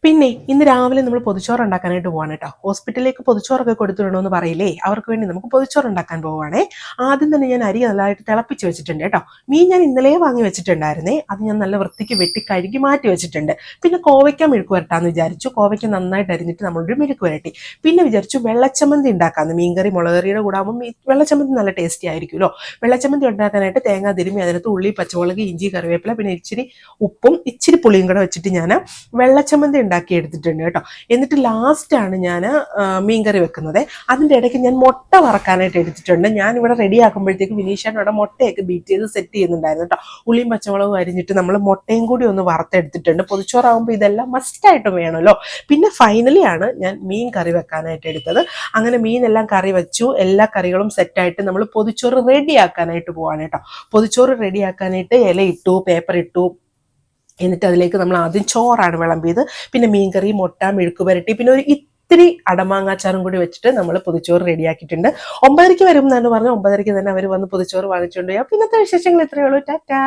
പിന്നെ ഇന്ന് രാവിലെ നമ്മൾ പൊതിച്ചോറ് ഉണ്ടാക്കാനായിട്ട് പോവാണ് കേട്ടോ. ഹോസ്പിറ്റലിലേക്ക് പൊതിച്ചോറൊക്കെ കൊടുത്തിടണമെന്ന് പറയില്ലേ, അവർക്ക് വേണ്ടി നമുക്ക് പൊതിച്ചോറ് ഉണ്ടാക്കാൻ പോവുകയാണേ. ആദ്യം തന്നെ ഞാൻ അരി നല്ലതായിട്ട് തിളപ്പിച്ച് വെച്ചിട്ടുണ്ട് കേട്ടോ. മീൻ ഞാൻ ഇന്നലെ വാങ്ങി വെച്ചിട്ടുണ്ടായിരുന്നേ, അത് ഞാൻ നല്ല വൃത്തിക്ക് വെട്ടി കഴുകി മാറ്റി വെച്ചിട്ടുണ്ട്. പിന്നെ കോവയ്ക്ക മെഴുക്ക് വരട്ടാന്ന് വിചാരിച്ചു. കോവയ്ക്ക നന്നായിട്ട് അരിഞ്ഞിട്ട് നമ്മളൊരു മെഴുക്ക് വരട്ടി. പിന്നെ വിചാരിച്ചു വെള്ളച്ചമ്മന്തി ഉണ്ടാക്കാമെന്ന്. മീൻകറി മുളകറിയുടെ കൂടെ ആകുമ്പോൾ വെള്ളച്ചമ്മന്തി നല്ല ടേസ്റ്റി ആയിരിക്കുമല്ലോ. വെള്ളച്ചമ്മന്തി ഉണ്ടാക്കാനായിട്ട് തേങ്ങ തിരുമ്മി അതിനകത്ത് ഉള്ളി, പച്ചമുളക്, ഇഞ്ചി, കറിവേപ്പില, പിന്നെ ഇച്ചിരി ഉപ്പും ഇച്ചിരി പുളിയും കൂടെ വെച്ചിട്ട് ഞാൻ വെള്ളച്ചമ്മന്തി ഉണ്ടാക്കി എടുത്തിട്ടുണ്ട് കേട്ടോ. എന്നിട്ട് ലാസ്റ്റാണ് ഞാൻ മീൻകറി വെക്കുന്നത്. അതിൻ്റെ ഇടയ്ക്ക് ഞാൻ മുട്ട വറക്കാനായിട്ട് എടുത്തിട്ടുണ്ട്. ഞാൻ ഇവിടെ റെഡി ആക്കുമ്പോഴത്തേക്ക് വിനീഷാൻ അവിടെ മുട്ടയൊക്കെ ബീറ്റ് ചെയ്ത് സെറ്റ് ചെയ്യുന്നുണ്ടായിരുന്നു കേട്ടോ. ഉള്ളിയും പച്ചമുളകും അരിഞ്ഞിട്ട് നമ്മൾ മുട്ടയും കൂടി ഒന്ന് വറുത്തെടുത്തിട്ടുണ്ട്. പൊതിച്ചോറാകുമ്പോൾ ഇതെല്ലാം മസ്റ്റായിട്ടും വേണമല്ലോ. പിന്നെ ഫൈനലി ആണ് ഞാൻ മീൻ കറി വെക്കാനായിട്ട് എടുത്തത്. അങ്ങനെ മീനെല്ലാം കറി വെച്ചു. എല്ലാ കറികളും സെറ്റായിട്ട് നമ്മൾ പൊതിച്ചോറ് റെഡിയാക്കാനായിട്ട് പോവാണ് കേട്ടോ. പൊതിച്ചോറ് റെഡിയാക്കാനായിട്ട് ഇല ഇട്ടു, പേപ്പർ ഇട്ടു. എന്നിട്ട് അതിലേക്ക് നമ്മൾ ആദ്യം ചോറാണ് വിളമ്പിയത്. പിന്നെ മീൻകറി, മുട്ട, മെഴുക്ക് പുരട്ടി, പിന്നെ ഒരു ഇത്തിരി അടമാങ്ങാച്ചാറും കൂടി വെച്ചിട്ട് നമ്മൾ പൊതിച്ചോറ് റെഡിയാക്കിയിട്ടുണ്ട്. 9:30 വരും എന്നാണ് പറഞ്ഞത്. 9:30 തന്നെ അവർ വന്ന് പൊതിച്ചോറ് വാങ്ങിച്ചുകൊണ്ട് പോയാൽ. പിന്നത്തെ വിശേഷങ്ങൾ ഇത്രയേ ഉള്ളൂ. ടാറ്റാ.